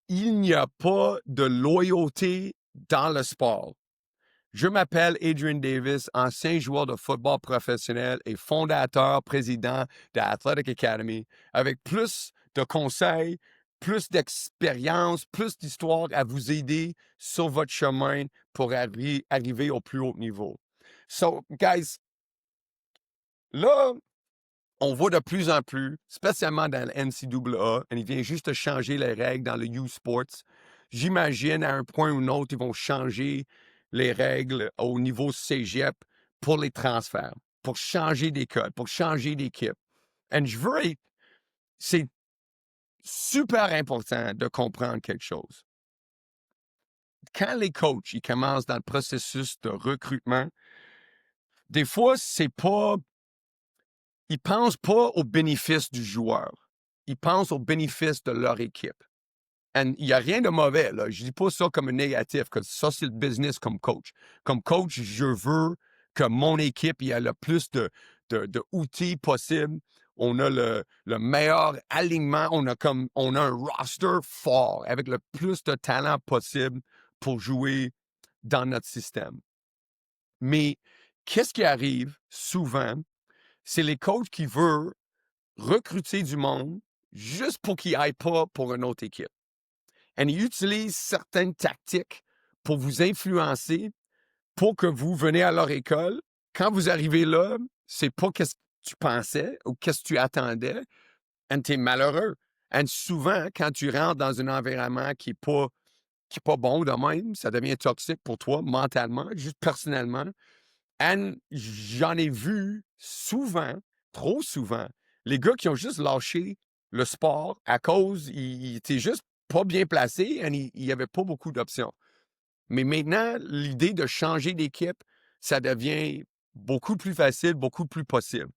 il n'y a pas de loyauté dans le sport. Je m'appelle Adrian Davis, ancien joueur de football professionnel et fondateur, président de Athletic Academy, avec plus de conseils, plus d'expérience, plus d'histoire à vous aider sur votre chemin pour arriver au plus haut niveau. So, guys, là, on voit de plus en plus, spécialement dans le NCAA, et il vient juste de changer les règles dans le U-Sports. J'imagine, à un point ou un autre, ils vont changer les règles au niveau cégep pour les transferts, pour changer d'école, pour changer d'équipe. Et je veux être... C'est super important de comprendre quelque chose. Quand les coachs ils commencent dans le processus de recrutement, des fois, c'est pas... Ils pensent pas au bénéfice du joueur. Ils pensent au bénéfice de leur équipe. Il n'y a rien de mauvais, là. Je dis pas ça comme un négatif, que ça, c'est le business comme coach. Comme coach, je veux que mon équipe ait le plus de outils possible. On a le meilleur alignement. On a un roster fort avec le plus de talent possible pour jouer dans notre système. Mais qu'est-ce qui arrive souvent? C'est les coachs qui veulent recruter du monde juste pour qu'ils n'aillent pas pour une autre équipe. Et ils utilisent certaines tactiques pour vous influencer, pour que vous venez à leur école. Quand vous arrivez là, c'est pas qu'est-ce que tu pensais ou qu'est-ce que tu attendais, et tu es malheureux. Et souvent, quand tu rentres dans un environnement qui est pas bon de même, ça devient toxique pour toi mentalement, juste personnellement. Et j'en ai vu souvent, trop souvent, les gars qui ont juste lâché le sport à cause, ils étaient juste pas bien placés et il n'y avait pas beaucoup d'options. Mais maintenant, l'idée de changer d'équipe, ça devient beaucoup plus facile, beaucoup plus possible.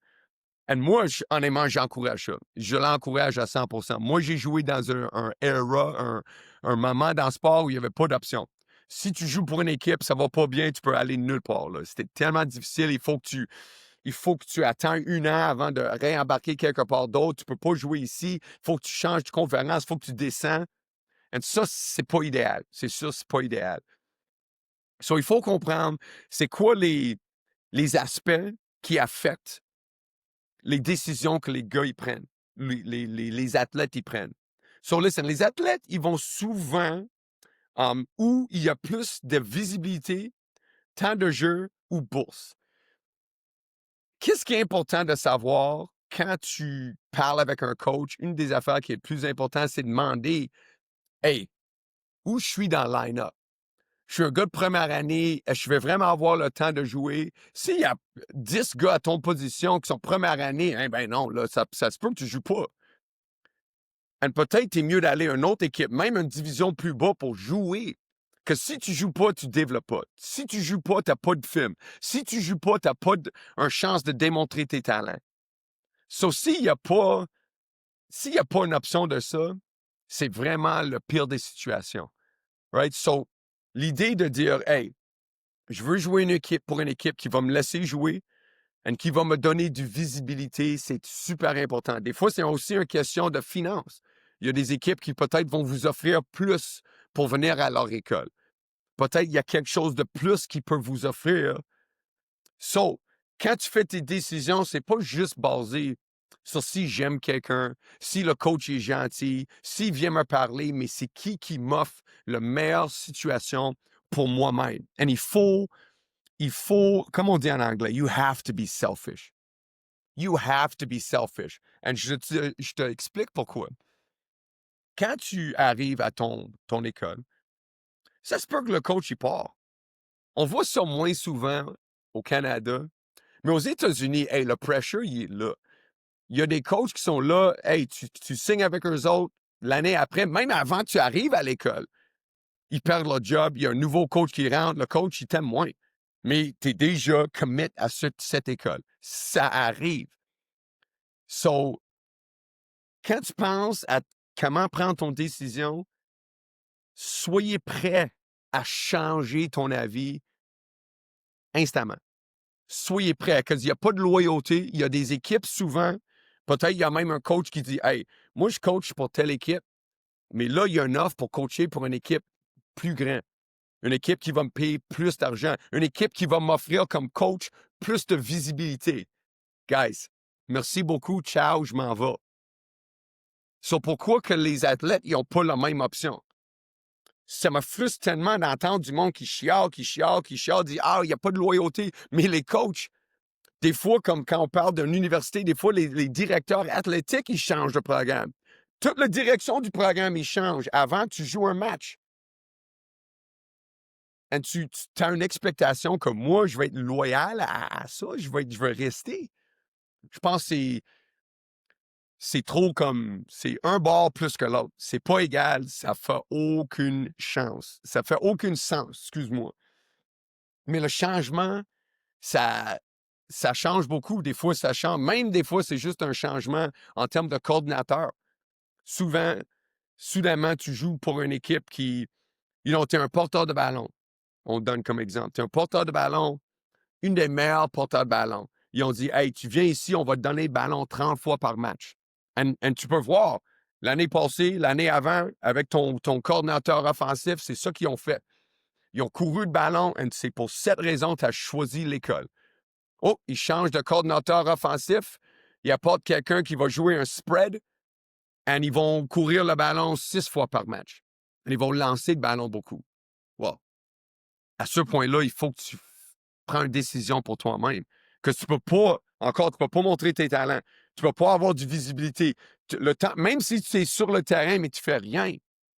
Et moi, honnêtement, j'encourage ça. Je l'encourage à 100%. Moi, j'ai joué dans un era, un moment dans le sport où il n'y avait pas d'option. Si tu joues pour une équipe, ça va pas bien, tu peux aller nulle part. C'était tellement difficile. Il faut que tu attends 1 an avant de réembarquer quelque part d'autre. Tu peux pas jouer ici. Il faut que tu changes de conférence. Il faut que tu descends. Et ça, c'est pas idéal. C'est sûr, c'est pas idéal. So, il faut comprendre c'est quoi les aspects qui affectent les décisions que les gars ils prennent, les athlètes ils prennent. So, listen, les athlètes, ils vont souvent où il y a plus de visibilité, temps de jeu ou bourse. Qu'est-ce qui est important de savoir quand tu parles avec un coach? Une des affaires qui est le plus importante, c'est de demander hey, où je suis dans le line-up? Je suis un gars de première année, est-ce que je vais vraiment avoir le temps de jouer? S'il y a 10 gars à ton position qui sont première année, hein, ben non, là, ça se peut que tu ne joues pas. Et peut-être c'est mieux d'aller à une autre équipe, même une division plus bas pour jouer. Que si tu joues pas, tu développes pas. Si tu joues pas, tu n'as pas de film. Si tu joues pas, tu n'as pas une chance de démontrer tes talents. So, s'il n'y a pas une option de ça, c'est vraiment le pire des situations. Right? So, l'idée de dire, hey, je veux jouer pour une équipe qui va me laisser jouer et qui va me donner du visibilité, c'est super important. Des fois, c'est aussi une question de finances. Il y a des équipes qui peut-être vont vous offrir plus pour venir à leur école. Peut-être il y a quelque chose de plus qui peut vous offrir. So, quand tu fais tes décisions, c'est pas juste basé sur si j'aime quelqu'un, si le coach est gentil, s'il vient me parler, mais c'est qui m'offre la meilleure situation pour moi-même. Et il faut, comme on dit en anglais, you have to be selfish. You have to be selfish. Et je te explique pourquoi. Quand tu arrives à ton école, ça se peut que le coach il part. On voit ça moins souvent au Canada, mais aux États-Unis, hey, le pressure, il est là. Il y a des coachs qui sont là, hey, tu signes avec eux autres l'année après, même avant que tu arrives à l'école. Ils perdent leur job, il y a un nouveau coach qui rentre, le coach, il t'aime moins. Mais tu es déjà commit à cette école. Ça arrive. So, quand tu penses à comment prendre ton décision, soyez prêt à changer ton avis instamment. Soyez prêt, parce qu'il n'y a pas de loyauté. Il y a des équipes souvent, peut-être il y a même un coach qui dit hey, moi je coach pour telle équipe, Mais là, il y a une offre pour coacher pour une équipe plus grande. Une équipe qui va me payer plus d'argent. Une équipe qui va m'offrir comme coach plus de visibilité. Guys, merci beaucoup. Ciao, je m'en vais. So, pourquoi que les athlètes, ils n'ont pas la même option? Ça me frustre tellement d'entendre du monde qui chiale, dit « Ah, il n'y a pas de loyauté. » Mais les coachs, des fois, comme quand on parle d'une université, des fois, les directeurs athlétiques, ils changent de programme. Toute la direction du programme, ils changent. Avant, tu joues un match. Et tu as une expectation que moi, je vais être loyal à ça, je vais rester. Je pense que c'est trop comme, c'est un bord plus que l'autre. C'est pas égal, ça fait aucune chance. Ça fait aucun sens, excuse-moi. Mais le changement, ça, ça change beaucoup. Des fois, ça change. Même des fois, c'est juste un changement en termes de coordinateur. Souvent, soudainement, tu joues pour une équipe qui, tu es un porteur de ballon. On te donne comme exemple. Tu es un porteur de ballon, une des meilleures porteurs de ballon. Ils ont dit, hey, tu viens ici, on va te donner le ballon 30 fois par match. Et tu peux voir, l'année passée, l'année avant, avec ton coordinateur offensif, c'est ça qu'ils ont fait. Ils ont couru le ballon et c'est pour cette raison que tu as choisi l'école. Oh, ils changent de coordinateur offensif. Il apporte quelqu'un qui va jouer un spread et ils vont courir le ballon 6 fois par match. Et ils vont lancer le ballon beaucoup. Wow. À ce point-là, il faut que tu prends une décision pour toi-même. Que tu peux pas, encore, tu peux pas montrer tes talents. Tu peux pas avoir de visibilité. Le temps, même si tu es sur le terrain, mais tu fais rien.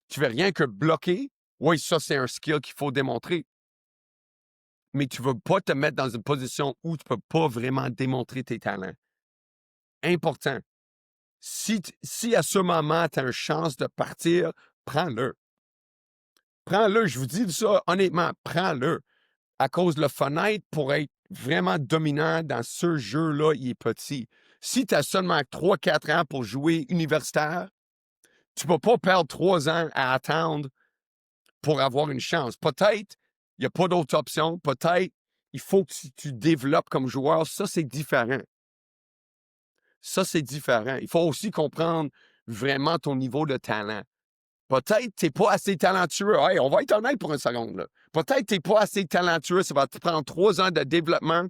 Tu fais rien que bloquer. Oui, ça, c'est un skill qu'il faut démontrer. Mais tu ne veux pas te mettre dans une position où tu ne peux pas vraiment démontrer tes talents. Important. Si à ce moment, tu as une chance de partir, prends-le. Prends-le, je vous dis ça honnêtement, prends-le. À cause de la fenêtre pour être vraiment dominant dans ce jeu-là, il est petit. Si tu as seulement 3-4 ans pour jouer universitaire, tu ne peux pas perdre 3 ans à attendre pour avoir une chance. Peut-être, il n'y a pas d'autre option. Peut-être, il faut que tu développes comme joueur. Ça, c'est différent. Ça, c'est différent. Il faut aussi comprendre vraiment ton niveau de talent. Peut-être que tu n'es pas assez talentueux. Hey, on va être honnête pour une seconde. Là. Peut-être que tu n'es pas assez talentueux. Ça va te prendre 3 ans de développement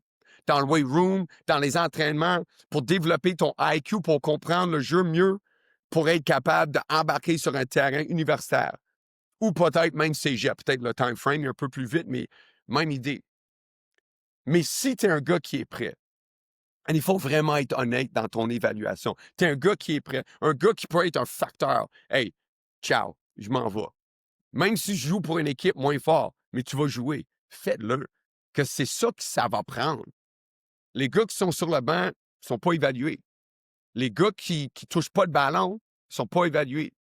dans le weight room, dans les entraînements, pour développer ton IQ, pour comprendre le jeu mieux, pour être capable d'embarquer sur un terrain universitaire. Ou peut-être même cégep. Peut-être le time frame est un peu plus vite, mais même idée. Mais si tu es un gars qui est prêt, et il faut vraiment être honnête dans ton évaluation. Tu es un gars qui est prêt, un gars qui peut être un facteur. Hey, ciao, je m'en vais. Même si je joue pour une équipe moins forte, mais tu vas jouer, faites-le. Que c'est ça que ça va prendre. Les gars qui sont sur le banc ne sont pas évalués. Les gars qui ne touchent pas le ballon ne sont pas évalués.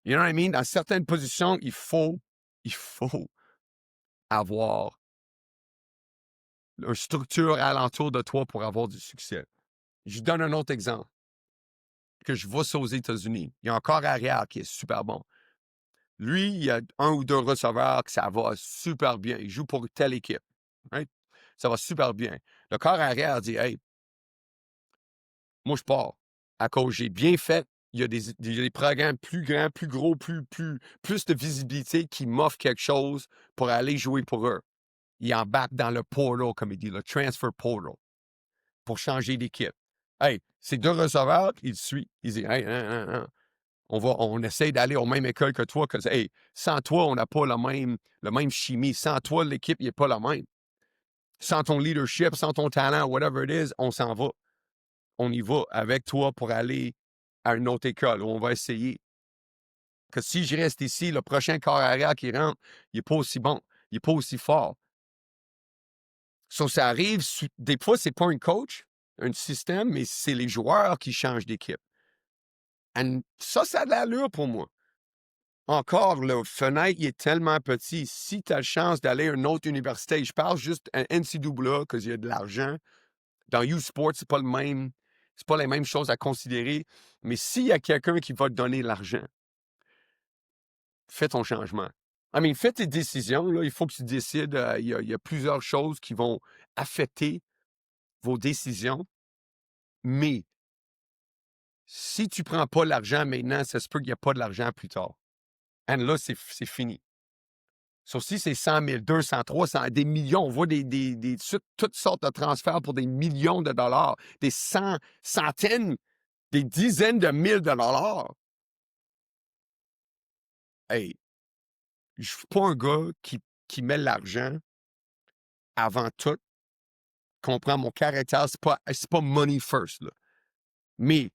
You know what I mean? Dans certaines positions, il faut avoir une structure alentour de toi pour avoir du succès. Je donne un autre exemple. Que je vois ça aux États-Unis. Il y a un corps arrière qui est super bon. Lui, il y a 1 ou 2 receveurs que ça va super bien. Il joue pour telle équipe. Right? Ça va super bien. Le corps arrière dit, hey, moi, je pars. À cause j'ai bien fait, il y a des programmes plus grands, plus gros, plus de visibilité qui m'offrent quelque chose pour aller jouer pour eux. Il embarque dans le portal, comme il dit, le transfer portal, pour changer d'équipe. Hey, ces 2 receveurs, il suit. Il dit, hey, on essaie d'aller aux mêmes écoles que toi, que hey, sans toi, on n'a pas la même chimie. Sans toi, l'équipe n'est pas la même. Sans ton leadership, sans ton talent, whatever it is, on s'en va. On y va avec toi pour aller à une autre école où on va essayer. Que si je reste ici, le prochain corps arrière qui rentre, il n'est pas aussi bon, il n'est pas aussi fort. Ça arrive, des fois, ce n'est pas un coach, un système, mais c'est les joueurs qui changent d'équipe. Et ça a de l'allure pour moi. Encore, le fenêtre il est tellement petit. Si tu as la chance d'aller à une autre université, je parle juste à NCAA, parce qu'il y a de l'argent. Dans U-Sport, c'est pas les mêmes choses à considérer. Mais s'il y a quelqu'un qui va te donner l'argent, fais ton changement. Fais tes décisions. Là, il faut que tu décides. Il y a plusieurs choses qui vont affecter vos décisions. Mais si tu ne prends pas l'argent maintenant, ça se peut qu'il n'y a pas de l'argent plus tard. Et là, c'est fini. Sauf si c'est 100 000, 200, 300, des millions. On voit toutes sortes de transferts pour des millions de dollars, des centaines, des dizaines de mille de dollars. Hey, je suis pas un gars qui met l'argent avant tout. Comprends mon caractère, c'est pas money first, là. Mais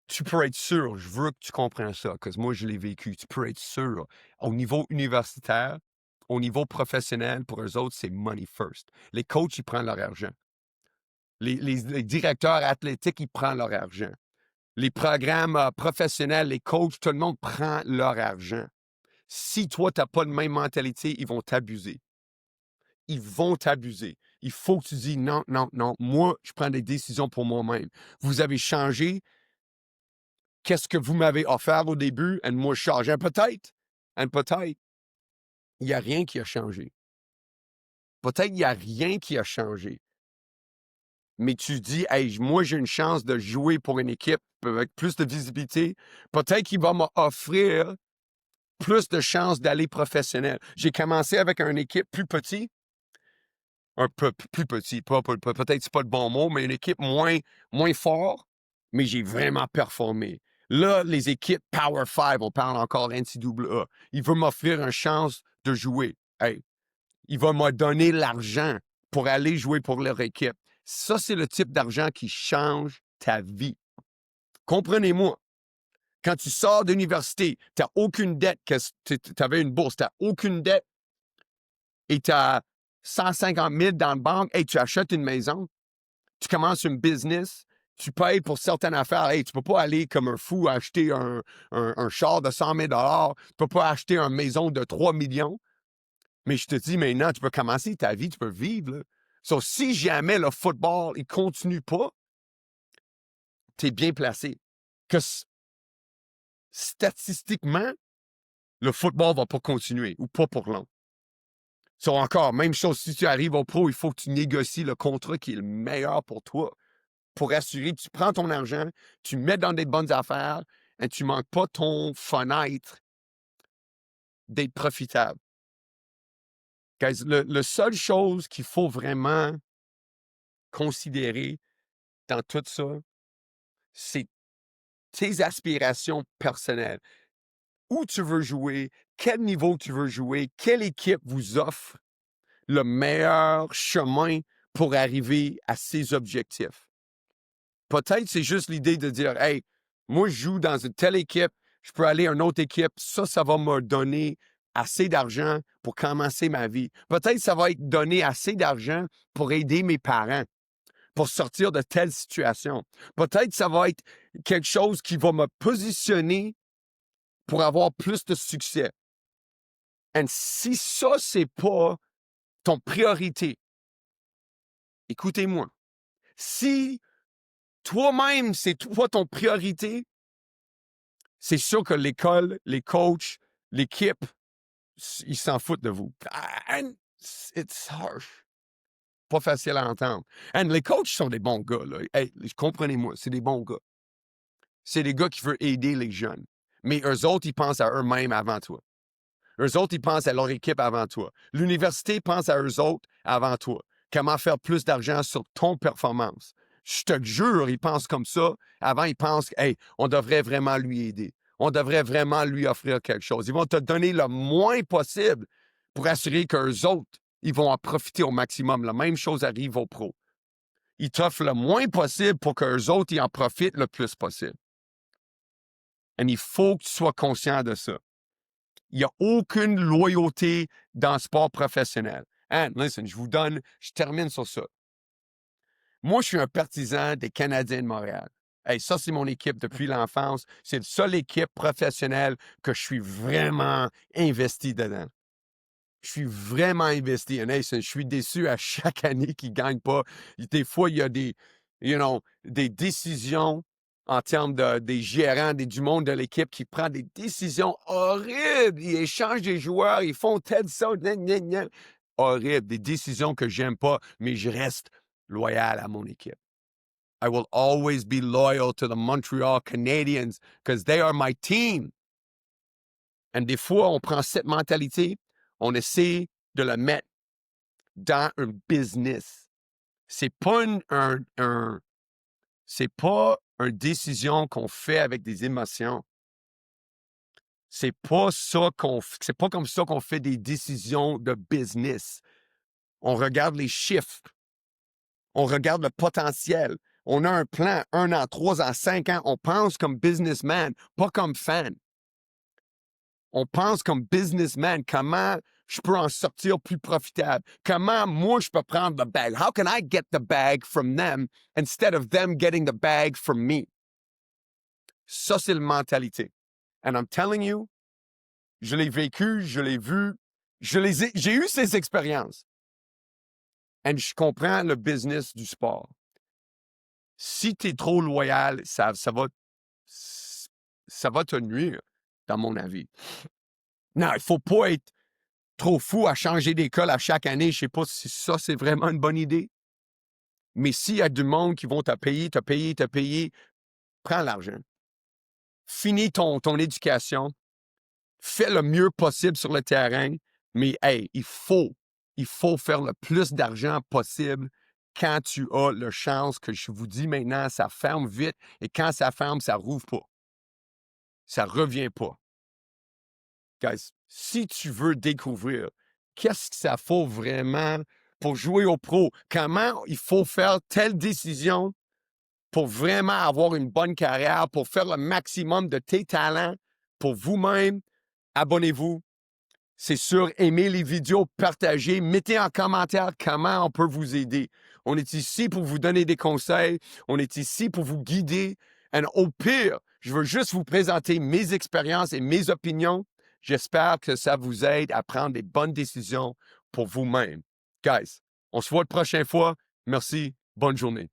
tu peux être sûr, je veux que tu comprennes ça, parce que moi, je l'ai vécu. Tu peux être sûr, au niveau universitaire, au niveau professionnel, pour eux autres, c'est money first. Les coachs, ils prennent leur argent. Les directeurs athlétiques, ils prennent leur argent. Les programmes professionnels, les coachs, tout le monde prend leur argent. Si toi, tu n'as pas de même mentalité, ils vont t'abuser. Ils vont t'abuser. Il faut que tu dis non, non, non. Moi, je prends des décisions pour moi-même. Vous avez changé. Qu'est-ce que vous m'avez offert au début? Et moi, je change. Peut-être. Peut-être. Il n'y a rien qui a changé. Peut-être qu'il n'y a rien qui a changé. Mais tu dis, hey, moi, j'ai une chance de jouer pour une équipe avec plus de visibilité. Peut-être qu'il va m'offrir plus de chances d'aller professionnel. J'ai commencé avec une équipe plus petite. Un peu plus petit, peut-être c'est pas le bon mot, mais une équipe moins forte, mais j'ai vraiment performé. Là, les équipes Power 5, on parle encore NCAA, il veut m'offrir une chance de jouer. Hey, il va me donner l'argent pour aller jouer pour leur équipe. Ça, c'est le type d'argent qui change ta vie. Comprenez-moi. Quand tu sors d'université, tu n'as aucune dette, tu avais une bourse, tu n'as aucune dette et tu as 150 000 dans la banque, hey, tu achètes une maison, tu commences une business, tu payes pour certaines affaires. Hey, tu ne peux pas aller comme un fou acheter un char de 100 000 tu ne peux pas acheter une maison de 3 millions. Mais je te dis maintenant, tu peux commencer ta vie, tu peux vivre. Là. So, si jamais le football ne continue pas, tu es bien placé. Que statistiquement, le football ne va pas continuer ou pas pour long. So, encore, même chose, si tu arrives au pro, il faut que tu négocies le contrat qui est le meilleur pour toi. Pour assurer que tu prends ton argent, tu mets dans des bonnes affaires et tu ne manques pas ton fenêtre d'être profitable. Guys, la seule chose qu'il faut vraiment considérer dans tout ça, c'est tes aspirations personnelles. Où tu veux jouer, quel niveau tu veux jouer, quelle équipe vous offre le meilleur chemin pour arriver à ces objectifs. Peut-être c'est juste l'idée de dire, hey, moi, je joue dans une telle équipe, je peux aller à une autre équipe, ça va me donner assez d'argent pour commencer ma vie. Peut-être ça va être donner assez d'argent pour aider mes parents, pour sortir de telle situation. Peut-être ça va être quelque chose qui va me positionner pour avoir plus de succès. Et si ça, c'est pas ton priorité, écoutez-moi, si toi-même, c'est toi ton priorité, c'est sûr que l'école, les coachs, l'équipe, ils s'en foutent de vous. And it's harsh. Pas facile à entendre. And les coachs sont des bons gars, là. Hey, comprenez-moi, c'est des bons gars. C'est des gars qui veulent aider les jeunes. Mais eux autres, ils pensent à eux-mêmes avant toi. Eux autres, ils pensent à leur équipe avant toi. L'université pense à eux autres avant toi. Comment faire plus d'argent sur ton performance. Je te jure, ils pensent comme ça. Avant, ils pensent, hey, on devrait vraiment lui aider. On devrait vraiment lui offrir quelque chose. Ils vont te donner le moins possible pour assurer qu'eux autres, ils vont en profiter au maximum. La même chose arrive aux pros. Ils t'offrent le moins possible pour qu'eux autres, ils en profitent le plus possible. Et il faut que tu sois conscient de ça. Il n'y a aucune loyauté dans le sport professionnel. And listen, je termine sur ça. Moi, je suis un partisan des Canadiens de Montréal. Hey, ça, c'est mon équipe depuis l'enfance. C'est la seule équipe professionnelle que je suis vraiment investi dedans. Je suis vraiment investi. Et hey, je suis déçu à chaque année qu'ils ne gagnent pas. Des fois, il y a des décisions en termes des gérants, du monde de l'équipe qui prend des décisions horribles. Ils échangent des joueurs, ils font tel ça, horrible. Des décisions que j'aime pas, mais je reste loyal à mon équipe. I will always be loyal to the Montreal Canadiens because they are my team. Et des fois, on prend cette mentalité, on essaie de la mettre dans un business. C'est pas c'est pas une décision qu'on fait avec des émotions. C'est pas comme ça qu'on fait des décisions de business. On regarde les chiffres. On regarde le potentiel. On a un plan, 1 an, 3 ans, 5 ans. On pense comme businessman, pas comme fan. On pense comme businessman, comment je peux en sortir plus profitable? Comment moi je peux prendre the bag? How can I get the bag from them instead of them getting the bag from me? Ça, c'est la mentalité. And I'm telling you, je l'ai vécu, je l'ai vu, j'ai eu ces expériences. Et je comprends le business du sport. Si tu es trop loyal, ça va te nuire, dans mon avis. Non, il ne faut pas être trop fou à changer d'école à chaque année. Je ne sais pas si ça, c'est vraiment une bonne idée. Mais s'il y a du monde qui vont te payer, prends l'argent. Finis ton éducation. Fais le mieux possible sur le terrain. Mais hey, il faut faire le plus d'argent possible quand tu as la chance que je vous dis maintenant, ça ferme vite. Et quand ça ferme, ça ne rouvre pas. Ça ne revient pas. Guys, si tu veux découvrir qu'est-ce que ça faut vraiment pour jouer au pro, comment il faut faire telle décision pour vraiment avoir une bonne carrière, pour faire le maximum de tes talents pour vous-même, abonnez-vous. C'est sûr, aimez les vidéos, partagez, mettez en commentaire comment on peut vous aider. On est ici pour vous donner des conseils, on est ici pour vous guider. Et au pire, je veux juste vous présenter mes expériences et mes opinions. J'espère que ça vous aide à prendre des bonnes décisions pour vous-même. Guys, on se voit la prochaine fois. Merci. Bonne journée.